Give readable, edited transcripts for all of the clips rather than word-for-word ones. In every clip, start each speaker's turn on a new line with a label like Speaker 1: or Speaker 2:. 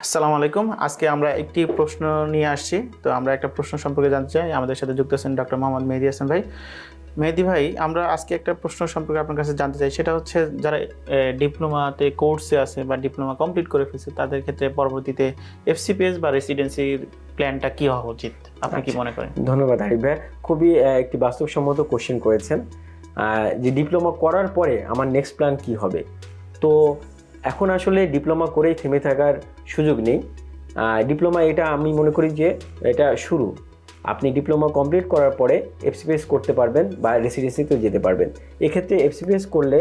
Speaker 1: আসসালামু আলাইকুম। আজকে আমরা একটি প্রশ্ন নিয়ে আসছি। তো আমরা একটা প্রশ্ন সম্পর্কে জানতে চাই। আমাদের সাথে যুক্ত আছেন ডক্টর মোহাম্মদ মেহেদী হাসান ভাই। মেহেদী ভাই, আমরা আজকে একটা প্রশ্ন সম্পর্কে আপনার কাছে জানতে চাই। সেটা হচ্ছে যারা ডিপ্লোমাতে কোর্সে আছে বা ডিপ্লোমা কমপ্লিট করে ফেলছে তাদের ক্ষেত্রে পরবর্তীতে এফসিপিএস বা রেসিডেন্সির প্ল্যানটা কি হওয়া উচিত? আপনি কি মনে করেন?
Speaker 2: ধন্যবাদ আরিফ ভাই, খুবই একটি বাস্তবসম্মত কোশ্চেন করেছেন। যে ডিপ্লোমা করার পরে আমার নেক্সট প্ল্যান কি হবে। তো এখন আসলে ডিপ্লোমা করেই থেমে থাকার সুযোগ নেই। ডিপ্লোমা এটা আমি মনে করি যে এটা শুরু। আপনি ডিপ্লোমা কমপ্লিট করার পরে এফসিপিএস করতে পারবেন বা রেসিডেন্সিতেও যেতে পারবেন। এক্ষেত্রে এফসিপিএস করলে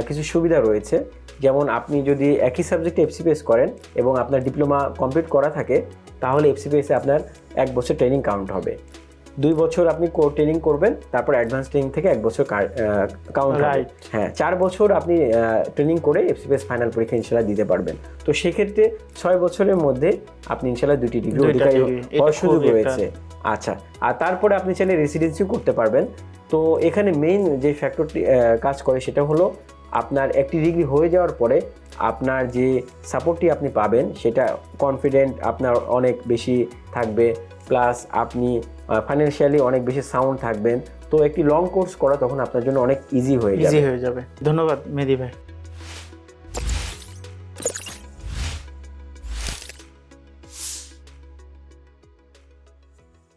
Speaker 2: কিছু সুবিধা রয়েছে। যেমন আপনি যদি একই সাবজেক্টে এফসিপিএস করেন এবং আপনার ডিপ্লোমা কমপ্লিট করা থাকে, তাহলে এফসিপিএসে আপনার 1 বছর ট্রেনিং কাউন্ট হবে। 2 বছর আপনি ট্রেনিং করবেন, তারপর অ্যাডভান্স ট্রেনিং থেকে 1 বছর কাউন্ট হবে। হ্যাঁ, 4 বছর আপনি ট্রেনিং করে এফসিপিএস ফাইনাল পরীক্ষা ইনশাল্লাহ দিতে পারবেন। তো সেক্ষেত্রে 6 বছরের মধ্যে আপনি ইনশাল্লাহ 2টি ডিগ্রি অধিকারী হওয়ার সুযোগ রয়েছে। আচ্ছা, আর তারপরে আপনি চাইলে রেসিডেন্সিও করতে পারবেন। তো এখানে মেইন যে ফ্যাক্টরটি কাজ করে সেটা হলো আপনার একটি ডিগ্রি হয়ে যাওয়ার পরে আপনার যে সাপোর্টটি আপনি পাবেন সেটা কনফিডেন্ট আপনার অনেক বেশি থাকবে, প্লাস আপনি ফাইন্যান্সিয়ালি অনেক বেশি সাউন্ড থাকবেন। তো একটি লং কোর্স করা তখন আপনার জন্য অনেক ইজি হয়ে যাবে।
Speaker 1: ধন্যবাদ মেহেদী ভাই।